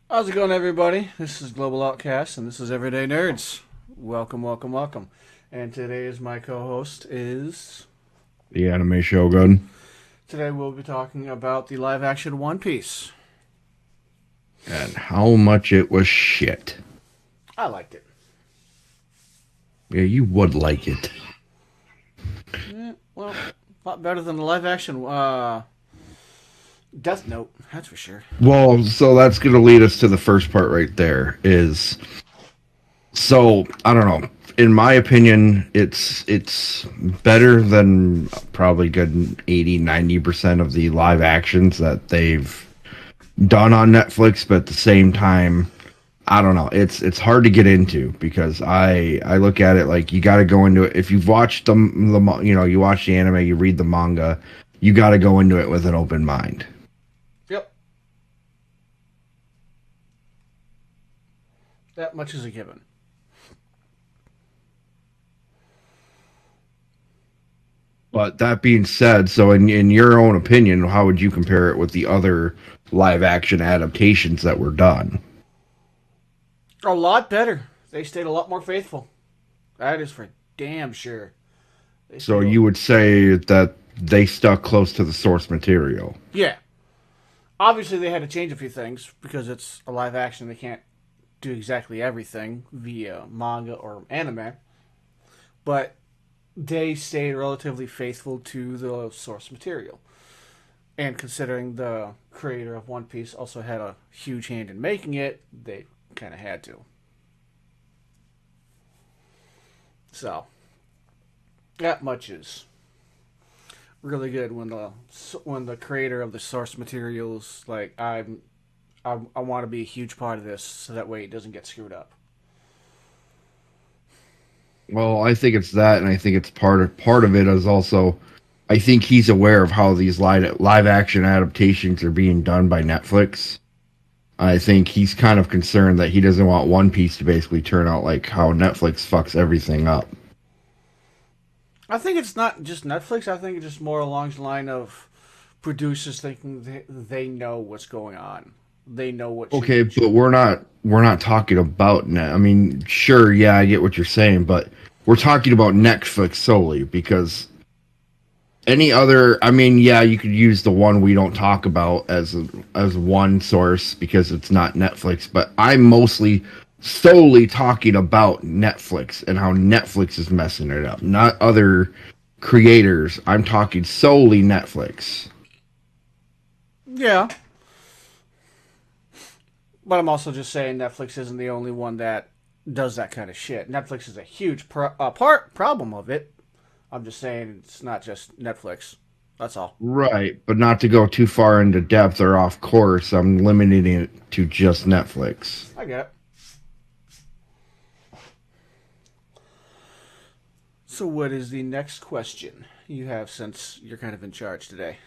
How's it going, everybody? This is Globaloutcast, and this is Everyday Nerds. Welcome, welcome, welcome. And today is my co-host is. The Anime Shogun, Today we'll be talking about the live-action One Piece. and how much it was shit. I liked it. Yeah, you would like it. Well, a lot better than the live-action Death Note, that's for sure. Well, so that's going to lead us to the first part right there is so I don't know. In my opinion, it's better than probably good 80-90% of the live actions that they've done on Netflix, but at the same time, I don't know. It's hard to get into because I look at it like you got to go into it. If you've watched you watch the anime, you read the manga, you got to go into it with an open mind. Yep, that much is a given. But that being said, so in your own opinion, how would you compare it with the other live action adaptations that were done? A lot better. They stayed a lot more faithful. That is for damn sure. They So stayed. you would say that they stuck close to the source material. Yeah. Obviously, they had to change a few things because it's a live action. They can't do exactly everything via manga or anime, but they stayed relatively faithful to the source material. And considering the creator of One Piece also had a huge hand in making it, they kind of had to. So that much is really good when the creator of the source materials like I want to be a huge part of this so that way it doesn't get screwed up. Well, I think it's that, and I think it's part of it is also, I think he's aware of how these live action adaptations are being done by Netflix. I think he's kind of concerned that he doesn't want One Piece to basically turn out like how Netflix fucks everything up. I think it's not just Netflix. I think it's just more along the line of producers thinking they know what's going on. They know what Okay, change. but we're not talking about net. I mean, sure, yeah, I get what you're saying, but we're talking about Netflix solely because any other, I mean, yeah, you could use the one we don't talk about as one source because it's not Netflix, but I'm mostly solely talking about Netflix and how Netflix is messing it up, not other creators. I'm talking solely Netflix. Yeah, but I'm also just saying Netflix isn't the only one that does that kind of shit. Netflix is a huge problem of it. I'm just saying it's not just Netflix. That's all. Right, but not to go too far into depth or off course, I'm limiting it to just Netflix. I get it. So, what is the next question you have since you're kind of in charge today?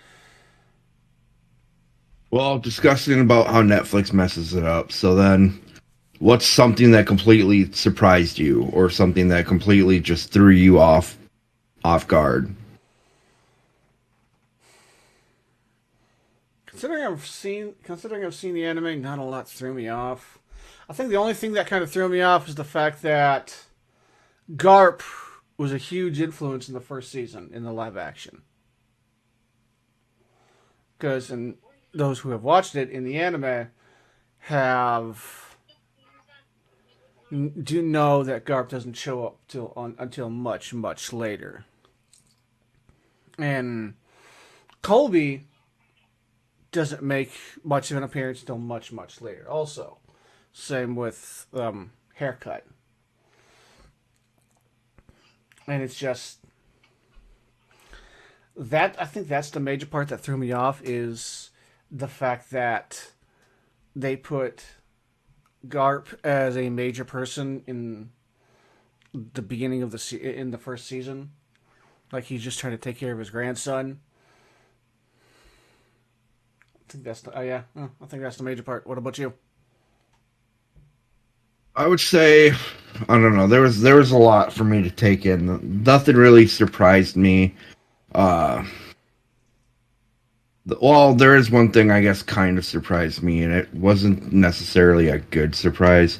Well, discussing about how Netflix messes it up. So then, what's something that completely surprised you, or something that completely just threw you off guard? Considering I've seen the anime, not a lot threw me off. I think the only thing that kind of threw me off is the fact that Garp was a huge influence in the first season in the live action. Because in those who have watched it in the anime have do know that Garp doesn't show up until much later, and Colby doesn't make much of an appearance until much later. Also, same with Haircut, and it's just that I think that's the major part that threw me off is the fact that they put Garp as a major person in the beginning of in the first season, like he's just trying to take care of his grandson. I think that's the yeah. I think that's the major part. What about you? I would say, I don't know. There was a lot for me to take in. Nothing really surprised me. Uh, Well, there is one thing I guess kind of surprised me, and it wasn't necessarily a good surprise.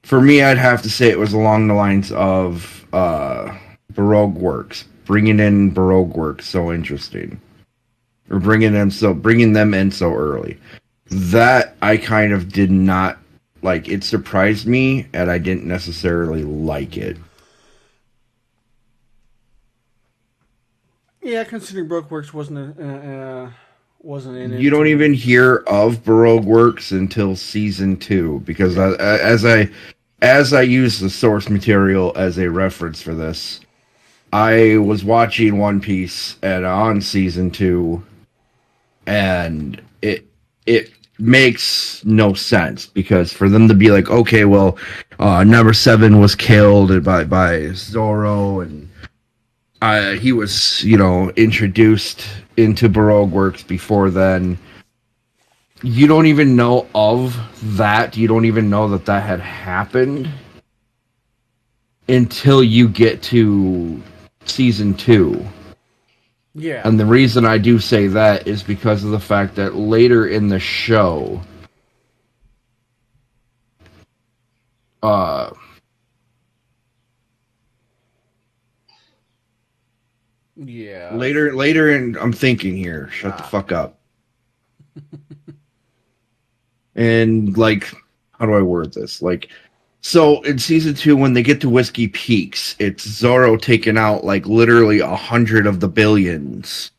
For me, I'd have to say it was along the lines of Baroque Works. Bringing in Baroque Works so interesting, or bringing them in so early. That I kind of did not like. It surprised me, and I didn't necessarily like it. Yeah, considering Brokeworks wasn't in You it don't too. even hear of Baroque Works until season two because Yeah. as I use the source material as a reference for this, I was watching One Piece and on season two, and it makes no sense because for them to be like, okay, well, number seven was killed by Zoro, and he was introduced into Baroque Works before then. You don't even know of that. You don't even know that that had happened until you get to season two. Yeah. And the reason I do say that is because of the fact that later in the show, uh, Yeah. later in, I'm thinking here, shut the Ah. fuck up. And like, how do I word this? Like, so in season two, when they get to Whiskey Peaks, it's Zoro taking out like literally 100 of the billions.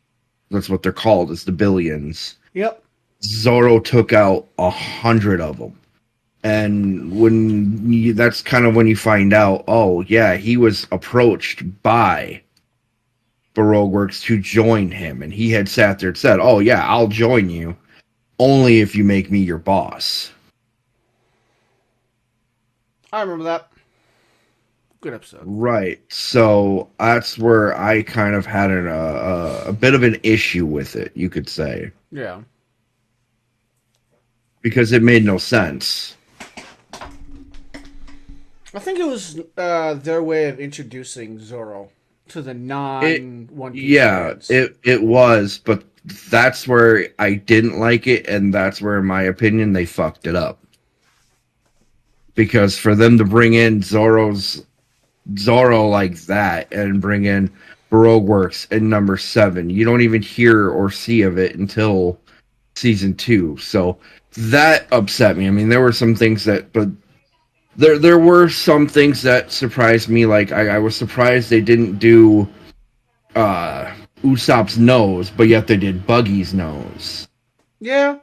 That's what they're called, is the billions. Yep. Zoro took out 100 of them. And that's kind of when you find out, oh yeah, he was approached by Baroque Works to join him, and he had sat there and said, "Oh yeah, I'll join you, only if you make me your boss." I remember that. Good episode. Right. So that's where I kind of had a bit of an issue with it, you could say, Yeah. because it made no sense. I think it was their way of introducing Zoro to the It, non One Piece yeah, fans. it was, but that's where I didn't like it, and that's where, in my opinion, they fucked it up. Because for them to bring in Zoro like that and bring in Baroque Works in number seven, you don't even hear or see of it until season two. So that upset me. I mean, there were some things that, but there were some things that surprised me. Like I was surprised they didn't do uh Usopp's nose, but yet they did Buggy's nose. Yeah.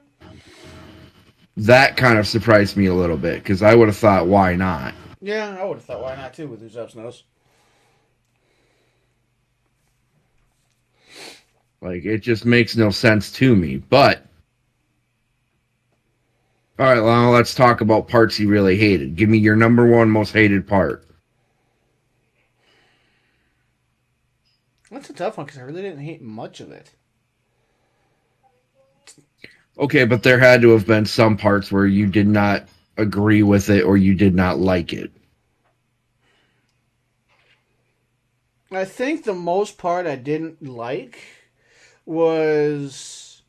That kind of surprised me a little bit because I would have thought, why not? Yeah, I would have thought why not too with Usopp's nose. Like it just makes no sense to me. But all right, well, let's talk about parts you really hated. Give me your number one most hated part. That's a tough one because I really didn't hate much of it. Okay, but there had to have been some parts where you did not agree with it or you did not like it. I think the most part I didn't like was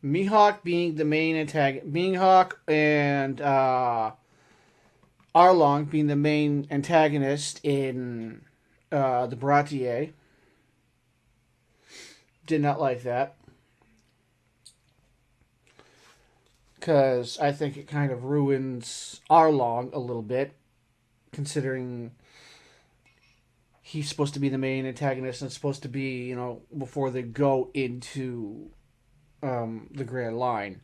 Mihawk being the main antagonist. Mihawk and Arlong being the main antagonist in the Baratier. Did not like that because I think it kind of ruins Arlong a little bit, considering he's supposed to be the main antagonist and it's supposed to be, before they go into the Grand Line.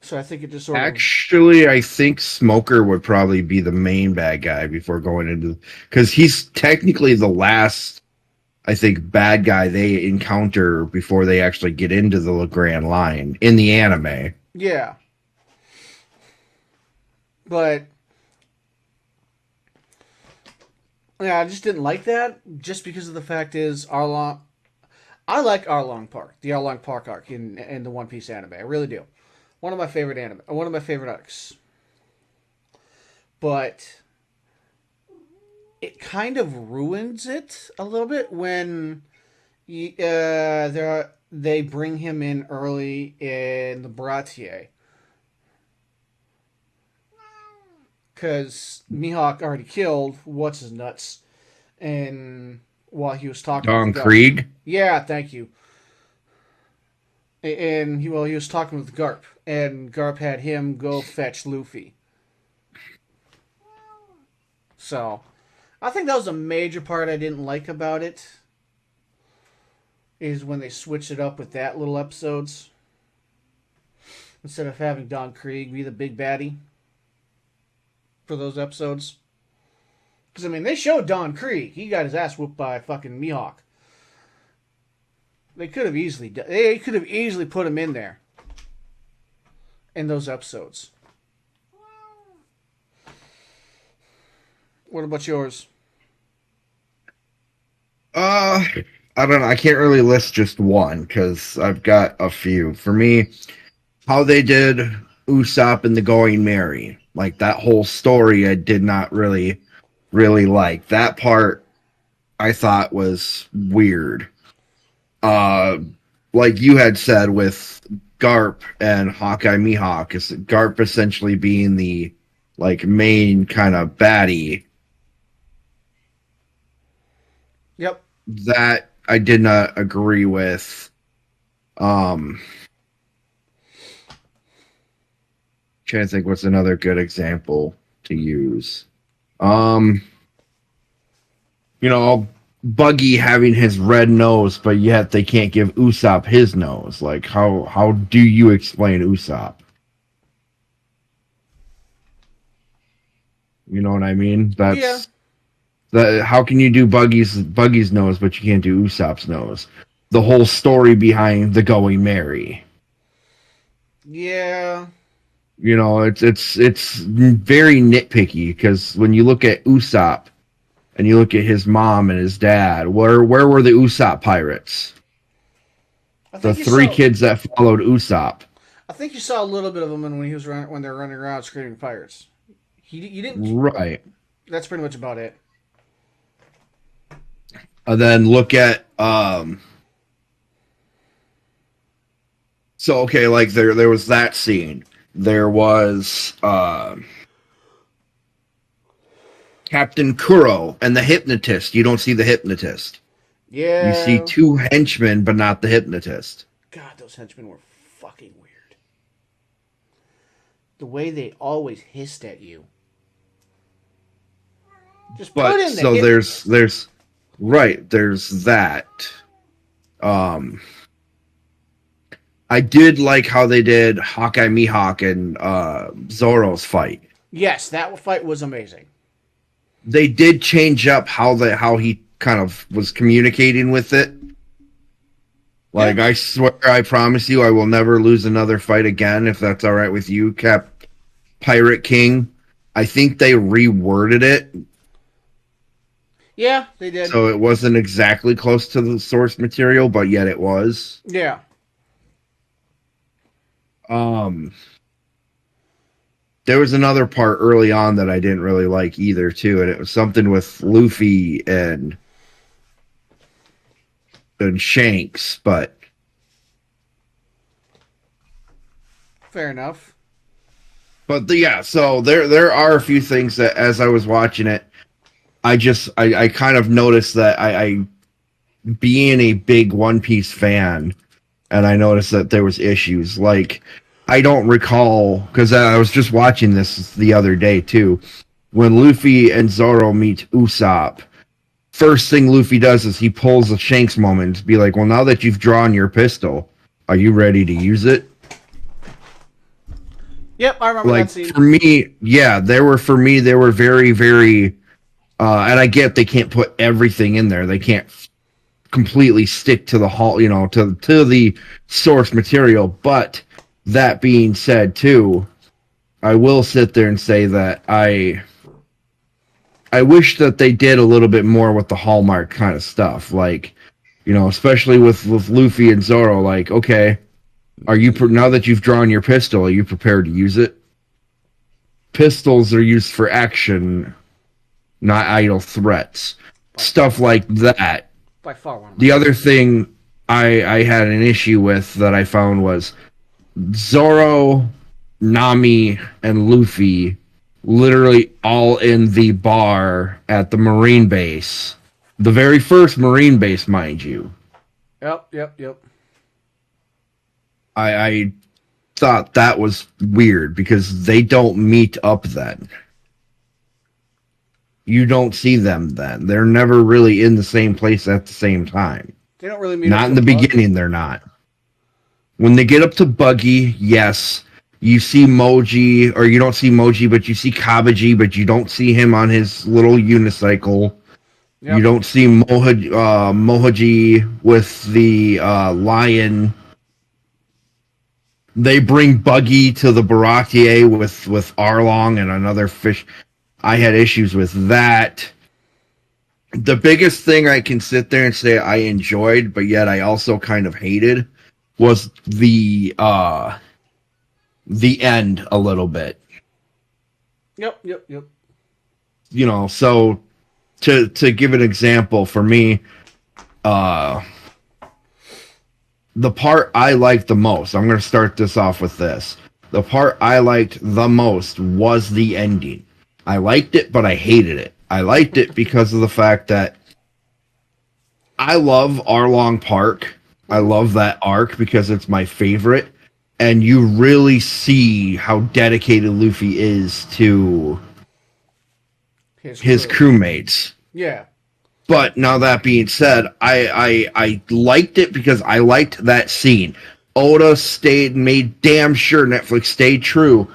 So I think it just sort of. Actually, I think Smoker would probably be the main bad guy before going into, because he's technically the last, I think, bad guy they encounter before they actually get into the Grand Line in the anime. Yeah. But yeah, I just didn't like that just because of the fact is Arlong. I like Arlong Park, the Arlong Park arc in the One Piece anime. I really do. One of my favorite anime, one of my favorite arcs. But it kind of ruins it a little bit when they bring him in early in the Baratier because Mihawk already killed what's his nuts, and while he was talking with Don Garp. Krieg. Yeah, thank you. And he was talking with Garp, and Garp had him go fetch Luffy. So I think that was a major part I didn't like about it. Is when they switched it up with that little episodes instead of having Don Krieg be the big baddie for those episodes. Because I mean, they showed Don Krieg. He got his ass whooped by fucking Mihawk. They could have easily put him in there in those episodes. What about yours? Uh, I don't know. I can't really list just one because I've got a few. For me, how they did Usopp and the Going Merry, like that whole story, I did not really like. That part I thought was weird. Uh, like you had said with Garp and Hawkeye Mihawk, is Garp essentially being the like main kind of baddie. Yep. That I did not agree with. Um, Trying to think what's another good example to use. Um, Buggy having his red nose, but yet they can't give Usopp his nose. Like, how do you explain Usopp? You know what I mean? Yeah. That's that. How can you do Buggy's nose, but you can't do Usopp's nose? The whole story behind the Going Merry. Yeah. It's very nitpicky because when you look at Usopp and you look at his mom and his dad, where were the Usopp pirates? I The think you three saw. kids that followed Usopp. I think you saw a little bit of him when when they were running around screaming pirates. You didn't. Right. That's pretty much about it. And then look at so okay, like there was that scene. There was Captain Kuro and the hypnotist. You don't see the hypnotist. You see Yeah. two henchmen, but not the hypnotist. God, those henchmen were fucking weird. The way they always hissed at you. Just put But in the so there's hypnotist. there's right, there's that. Um I did like how they did Hawkeye Mihawk and Zoro's fight. Yes, that fight was amazing. They did change up how he kind of was communicating with it. Yeah. Like I swear, I promise you, I will never lose another fight again. If that's all right with you, Pirate King. I think they reworded it Yeah, they did. so it wasn't exactly close to the source material, but yet it was. Yeah. Um, there was another part early on that I didn't really like either, too, and it was something with Luffy and Shanks, but Fair enough. yeah. So there are a few things that as I was watching it, I kind of noticed that I being a big One Piece fan, and I noticed that there was issues like. I don't recall because I was just watching this the other day too. When Luffy and Zoro meet Usopp, first thing Luffy does is he pulls a Shanks moment to be like, well, now that you've drawn your pistol, are you ready to use it? Yep, I remember that Like, scene. for me, yeah, they were very, very, and I get they can't put everything in there. They can't completely stick to the to the source material. But that being said, too, I will sit there and say that I wish that they did a little bit more with the Hallmark kind of stuff, like especially with Luffy and Zoro. Like, okay, now that you've drawn your pistol, are you prepared to use it? Pistols are used for action, not idle threats. Like Stuff like that. By far one of my The other favorites. thing I had an issue with that I found was Zoro, Nami, and Luffy literally all in the bar at the Marine base. The very first Marine base, mind you. Yep, yep, yep. I thought that was weird because they don't meet up then. You don't see them then. They're never really in the same place at the same time. They don't really meet up Not in till the Buggy. beginning, they're not. When they get up to Buggy, yes, you see Moji, or you don't see Moji, but you see Kabaji, but you don't see him on his little unicycle. You Yep. don't see Mohaji with the lion. They bring Buggy to the Baratier with Arlong and another fish. I had issues with that. The biggest thing I can sit there and say I enjoyed, but yet I also kind of hated, was the end a little bit. Yep, yep, yep. You know, so to give an example for me, uh the part I liked the most, I'm going to start this off with this. The part I liked the most was the ending. I liked it, but I hated it. I liked it because of the fact that I love Arlong Park. I Mm-hmm. love that arc because it's my favorite. And you really see how dedicated Luffy is to His his crew. crewmates. Yeah. But now that being said, I liked it because I liked that scene. Oda made damn sure Netflix stayed true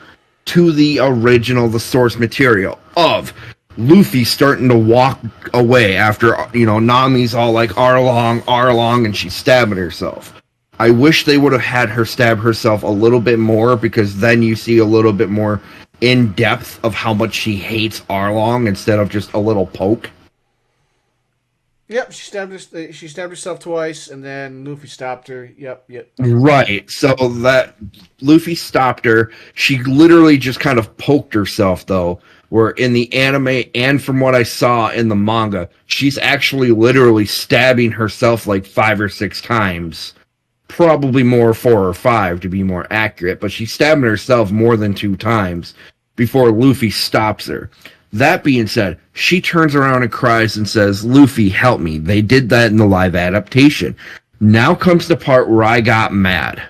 to the original, the source material of Luffy starting to walk away after, Nami's all like Arlong, Arlong, and she's stabbing herself. I wish they would have had her stab herself a little bit more because then you see a little bit more in depth of how much she hates Arlong instead of just a little poke. Yep, she stabbed herself twice, and then Luffy stopped her. Yep, yep, yep. Right. So that Luffy stopped her. She literally just kind of poked herself, though. Where in the anime and from what I saw in the manga, she's actually literally stabbing herself like 5 or 6 times. Probably more, 4 or 5 to be more accurate, but she's stabbing herself more than 2 times before Luffy stops her. That being said, she turns around and cries and says, Luffy, help me. They did that in the live adaptation. Now comes the part where I got mad.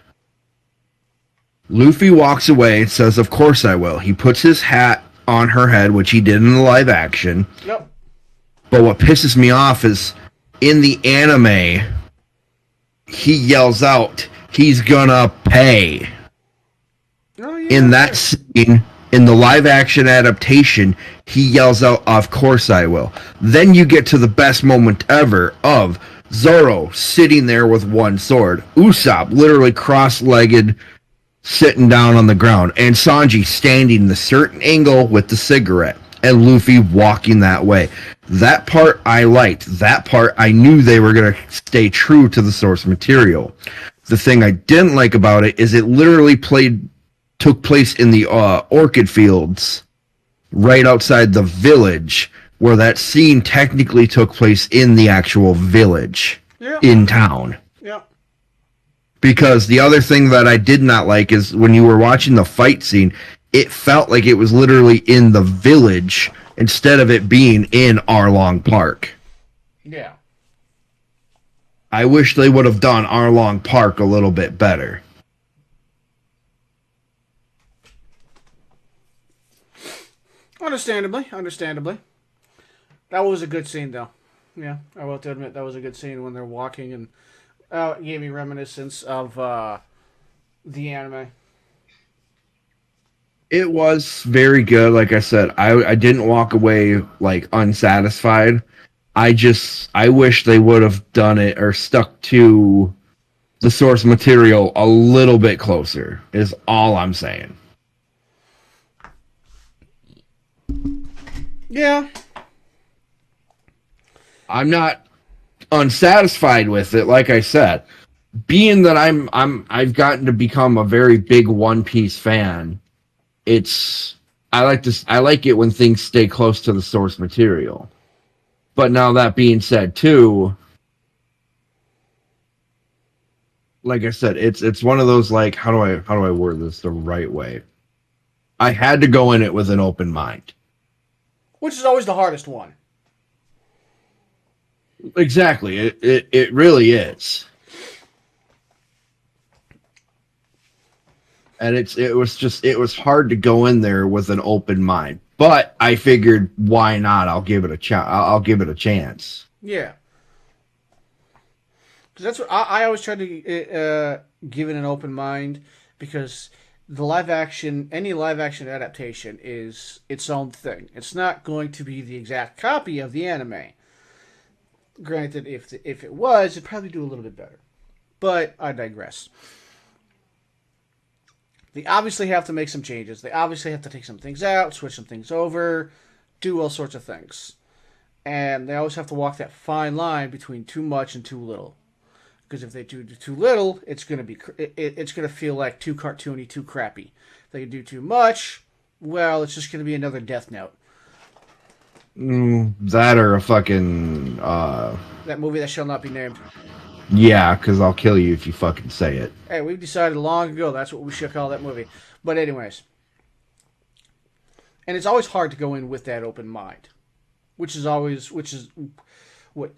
Luffy walks away and says, of course I will. He puts his hat on her head, which he did in the live action. Yep. But what pisses me off is in the anime, he yells out, he's gonna pay. Oh yeah. In that scene, in the live action adaptation, he yells out, of course I will. Then you get to the best moment ever of Zoro sitting there with one sword, Usopp literally cross-legged sitting down on the ground, and Sanji standing in a certain angle with the cigarette, and Luffy walking that way. That part I liked. That part I knew they were going to stay true to the source material. The thing I didn't like about it is it literally took place in the orchid fields right outside the village, where that scene technically took place in the actual village Yeah. in town. Yeah. Because the other thing that I did not like is when you were watching the fight scene, it felt like it was literally in the village instead of it being in Arlong Park. Yeah. I wish they would have done Arlong Park a little bit better. Understandably, understandably. That was a good scene, though. Yeah, I will have to admit that was a good scene when they're walking, and it gave me reminiscence of the anime. It was very good. Like I said, I didn't walk away like unsatisfied. I wish they would have done it or stuck to the source material a little bit closer, is all I'm saying. Yeah. I'm not unsatisfied with it, like I said. Being that I've gotten to become a very big One Piece fan, I like it when things stay close to the source material. But now that being said too, like I said, it's one of those like how do I word this the right way? I had to go in it with an open mind. Which is always the hardest one. Exactly. It really is. And it was hard to go in there with an open mind. But I figured why not? I'll give it a chance. I'll give it a chance. Yeah. Because that's what I always try to give it an open mind, because the live action, any live action adaptation is its own thing. It's not going to be the exact copy of the anime. Granted, if it was, it'd probably do a little bit better. But I digress. They obviously have to make some changes. They obviously have to take some things out, switch some things over, do all sorts of things. And they always have to walk that fine line between too much and too little. Because if they do too little, it's gonna be it's gonna feel like too cartoony, too crappy. If they do too much, well, it's just gonna be another Death Note. That or a fucking That movie that shall not be named. yeah, because I'll kill you if you fucking say it. Hey, we've decided long ago that's what we should call that movie. But anyways, and it's always hard to go in with that open mind, which is what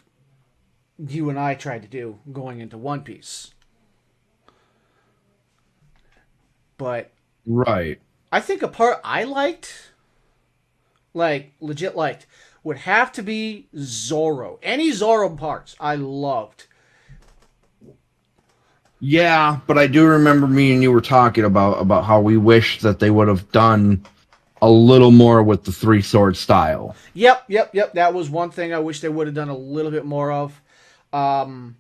you and I tried to do going into One Piece. But Right. I think a part I liked, like legit liked, would have to be Zoro. Any Zoro parts I loved. Yeah, but I do remember me and you were talking about how we wish that they would have done a little more with the three sword style. Yep. That was one thing I wish they would have done a little bit more of. Um,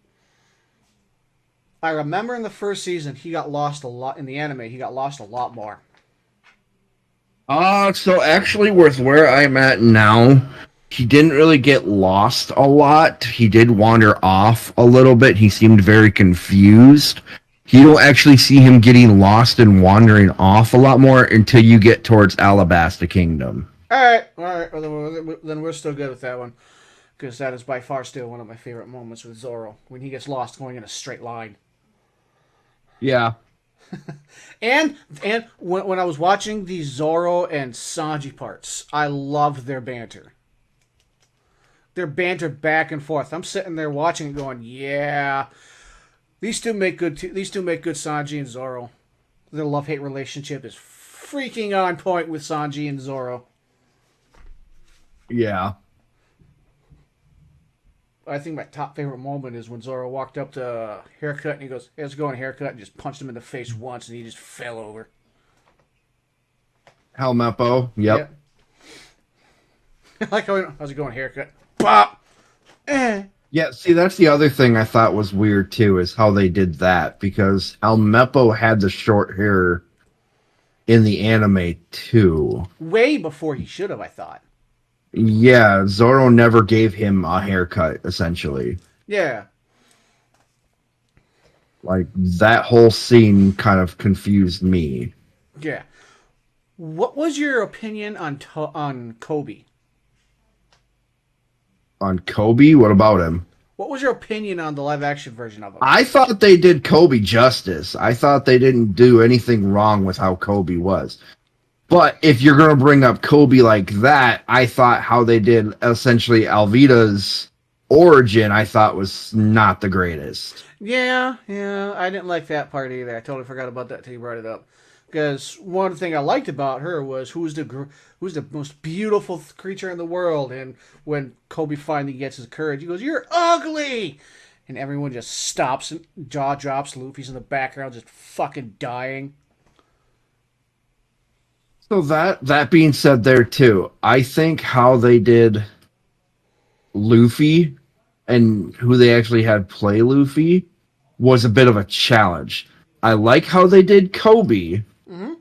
I remember in the first season he got lost a lot in the anime. He got lost a lot more. So actually, with where I'm at now, he didn't really get lost a lot. He did wander off a little bit. He seemed very confused. You don't actually see him getting lost and wandering off a lot more until you get towards Alabasta Kingdom. All right. Well, then we're still good with that one, because that is by far still one of my favorite moments with Zoro when he gets lost going in a straight line. Yeah. And when I was watching the Zoro and Sanji parts, I loved their banter. Their banter back and forth. I'm sitting there watching it, going, "Yeah, these two make good. These two make good Sanji and Zoro. Their love hate relationship is freaking on point with Sanji and Zoro." Yeah. I think my top favorite moment is when Zoro walked up to Haircut and he goes, "Hey, let's go on Haircut," and just punched him in the face once, and he just fell over. Helmeppo. Yeah. Yep. Like, how's it going, Haircut? Pop. Eh. Yeah, see, that's the other thing I thought was weird too, is how they did that because Helmeppo had the short hair in the anime too. Way before he should have, I thought. Yeah, Zoro never gave him a haircut, essentially. Yeah. Like, that whole scene kind of confused me. Yeah. What was your opinion on Kobe? On Kobe, what about him? What was your opinion on the live action version of him? I thought they did Kobe justice. I thought they didn't do anything wrong with how Kobe was. But if you're going to bring up Kobe like that, I thought how they did essentially Alvida's origin, I thought was not the greatest. Yeah, I didn't like that part either. I totally forgot about that till you brought it up. Because one thing I liked about her was who's the most beautiful creature in the world, and when Kobe finally gets his courage, he goes, "You're ugly," and everyone just stops and jaw drops. Luffy's in the background just fucking dying. So that being said there too, I think how they did Luffy and who they actually had play Luffy was a bit of a challenge. I like how they did Kobe. Mm-hmm.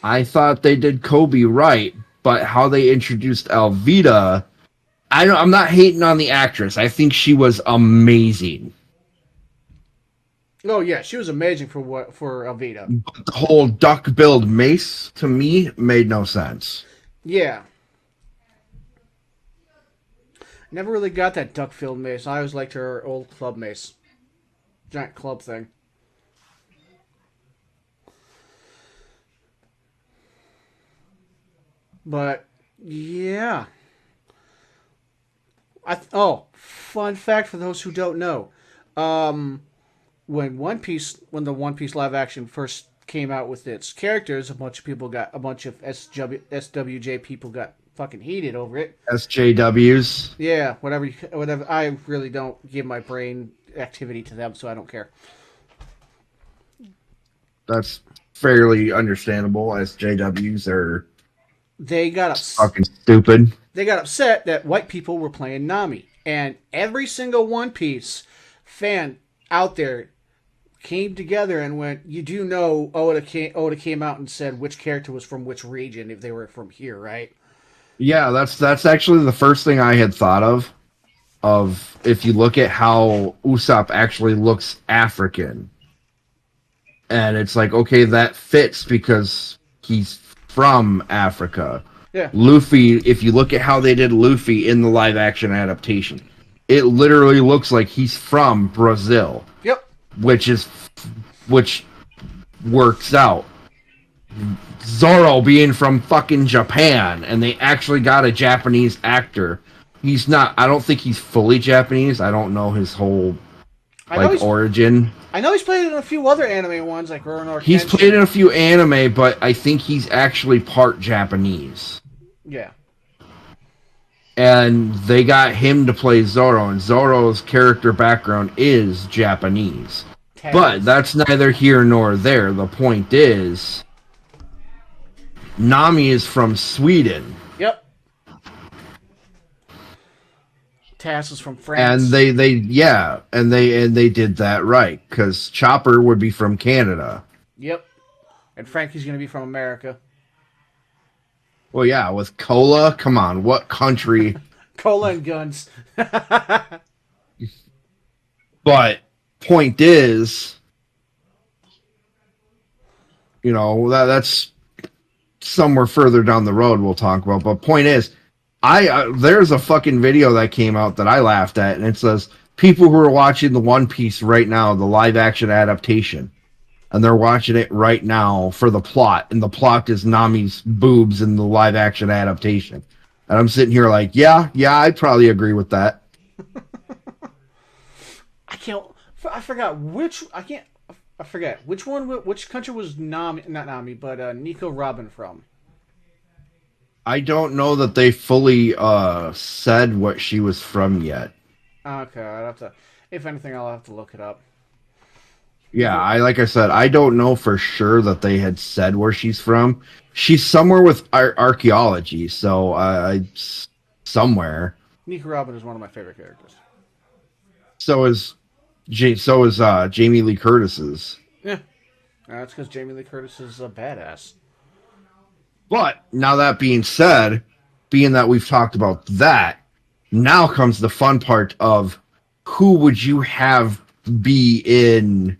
I thought they did Kobe right, but how they introduced Alvida, I'm not hating on the actress. I think she was amazing. Oh yeah, she was amazing for Alvida. But the whole duck-billed mace to me made no sense. Yeah. Never really got that duck-filled mace. I always liked her old club mace. giant club thing. But yeah, fun fact for those who don't know. Um, when the One Piece live action first came out with its characters, a bunch of SWJ people got fucking heated over it. SJWs. Yeah, whatever. I really don't give my brain activity to them, so I don't care. That's fairly understandable. SJWs are They got ups- fucking stupid. they got upset that white people were playing Nami, and every single One Piece fan out there came together and went, "You do know Oda came out and said which character was from which region if they were from here, right?" Yeah, that's actually the first thing I had thought of. Of if you look at how Usopp actually looks African, and it's like, okay, that fits because he's from Africa. Yeah. Luffy, if you look at how they did Luffy in the live action adaptation, it literally looks like he's from Brazil, Yep. which is which works out. Zoro being from fucking Japan, and they actually got a Japanese actor. He's not. I don't think he's fully Japanese. I don't know his whole I know origin. I know he's played in a few other anime ones like Rurouni He's Kenshin. played in a few anime, but I think he's actually part Japanese. Yeah. And they got him to play Zoro, and Zoro's character background is Japanese. But that's neither here nor there. The point is, Nami is from Sweden. Yep. Taz is from France. And they did that right, because Chopper would be from Canada. Yep. And Frankie's going to be from America. Well, yeah, with Cola, come on, what country? Cola and guns. But point is, that's somewhere further down the road we'll talk about. But point is, there's a fucking video that came out that I laughed at, and it says people who are watching the One Piece right now, the live action adaptation, and they're watching it right now for the plot, and the plot is Nami's boobs in the live action adaptation. And I'm sitting here like, yeah, I'd probably agree with that. I forgot which. I forget which one. Which country was Nami? Not Nami, but Nico Robin from. I don't know that they fully said what she was from yet. Okay, I'd have to. If anything, I'll have to look it up. Yeah, like I said, I don't know for sure that they had said where she's from. She's somewhere with archaeology, so somewhere. Nico Robin is one of my favorite characters. So is Jamie Lee Curtis's. Yeah, that's because Jamie Lee Curtis is a badass. But now that being said, being that we've talked about that, now comes the fun part of who would you have be in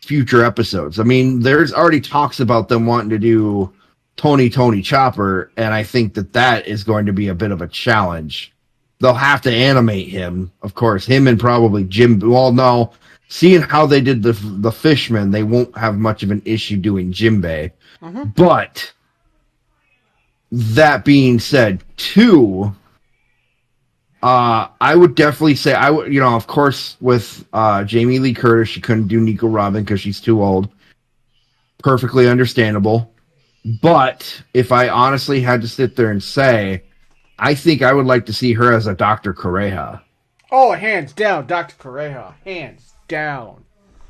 future episodes. I mean, there's already talks about them wanting to do Tony Chopper, and I think that is going to be a bit of a challenge. They'll have to animate him, of course, him and probably Jim. Well, no, seeing how they did the Fishman, they won't have much of an issue doing Jimbei. Mm-hmm. But that being said, too, I would definitely say I would, of course, with Jamie Lee Curtis, she couldn't do Nico Robin because she's too old. Perfectly understandable. But if I honestly had to sit there and say, I think I would like to see her as a Dr. Correja. Oh, hands down, Dr. Correja. Hands down.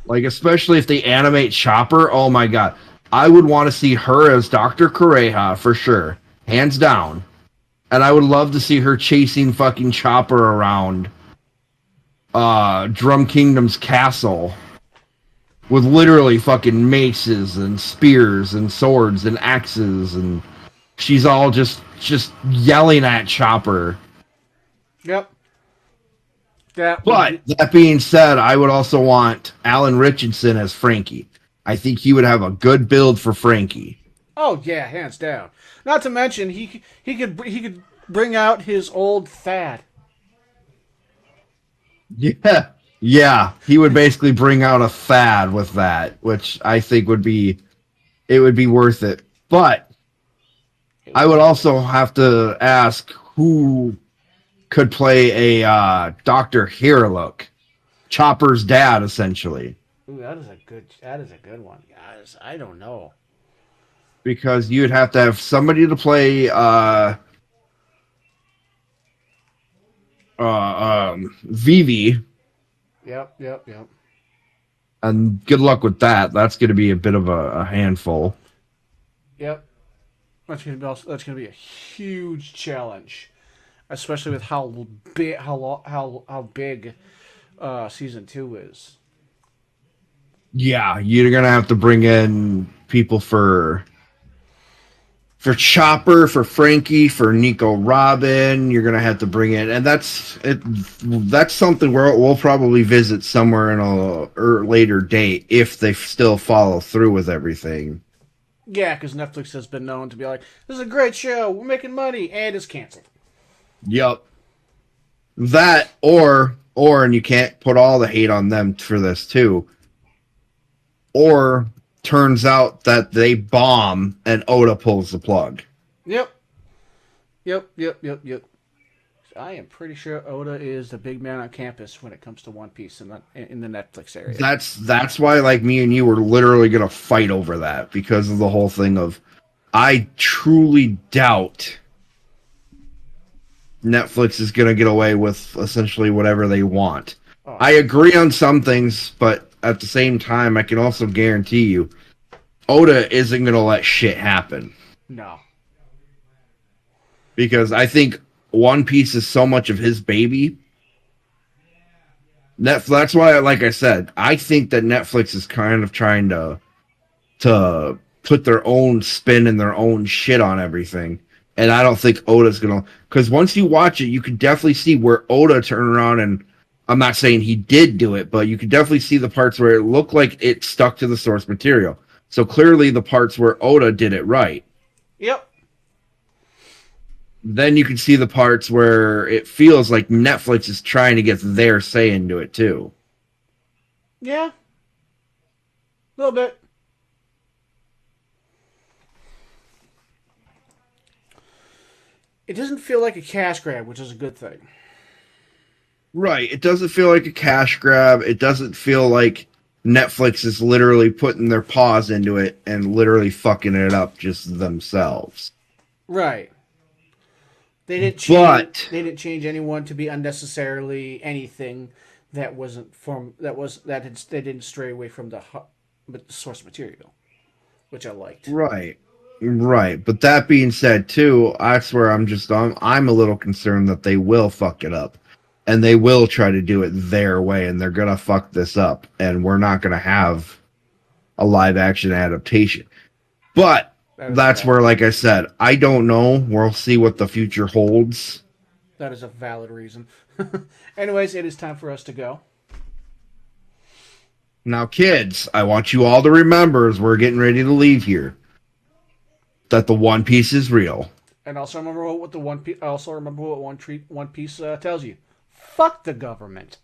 Like, especially if they animate Chopper, oh my god. I would want to see her as Dr. Correja for sure. Hands down. And I would love to see her chasing fucking Chopper around Drum Kingdom's castle with literally fucking maces and spears and swords and axes, and she's all just yelling at Chopper. Yep. That being said, I would also want Alan Richardson as Frankie. I think he would have a good build for Frankie. Oh yeah, hands down. Not to mention he could bring out his old Thad. Yeah. Yeah, he would basically bring out a fad with that, which I think would be worth it. But It I would would be also worse. have to ask who could play a Dr. Hirlook, Chopper's dad, essentially, Ooh, that is a good one, guys. I don't know. because you'd have to have somebody to play Vivi, Yep, yep, yep, and good luck with that. That's going to be a bit of a handful. yep. That's gonna be a huge challenge, especially with how big how big season 2 is. Yeah, you're going to have to bring in people for Chopper, for Frankie, for Nico Robin. You're gonna have to bring in, and that's it. That's something we'll probably visit somewhere in a later date if they still follow through with everything. Yeah, because Netflix has been known to be like, "This is a great show. We're making money," and it's canceled. Yep, that and you can't put all the hate on them for this too. Or turns out that they bomb and Oda pulls the plug. Yep, yep, yep, yep, yep. I am pretty sure Oda is the big man on campus when it comes to One Piece in the Netflix area. That's why like me and you were literally gonna fight over that because of the whole thing of I truly doubt Netflix is going to get away with essentially whatever they want. Oh, I agree on some things, but at the same time, I can also guarantee you Oda isn't going to let shit happen no. because I think One Piece is so much of his baby. That's why, like I said, I think that Netflix is kind of trying to put their own spin and their own shit on everything. And I don't think Oda's gonna, because once you watch it, you can definitely see where Oda turned around, and I'm not saying he did do it, but you can definitely see the parts where it looked like it stuck to the source material. So clearly, the parts where Oda did it right. Yep. Then you can see the parts where it feels like Netflix is trying to get their say into it too. Yeah. A little bit. It doesn't feel like a cash grab, which is a good thing. Right. It doesn't feel like a cash grab. It doesn't feel like Netflix is literally putting their paws into it and literally fucking it up just themselves. Right. They didn't change. But They didn't change anyone to be unnecessarily anything that wasn't from that was that had, they didn't stray away from the source material, which I liked. right. Right. But that being said too, that's where I'm a little concerned that they will fuck it up. And they will try to do it their way and they're gonna fuck this up and we're not gonna have a live action adaptation. But That is a that's valid. where, like I said, I don't know. We'll see what the future holds. That is a valid reason. Anyways, it is time for us to go. Now, kids, I want you all to remember as we're getting ready to leave here that the One Piece is real. And also remember what the One Piece. Also remember what One Piece tells you. Fuck the government.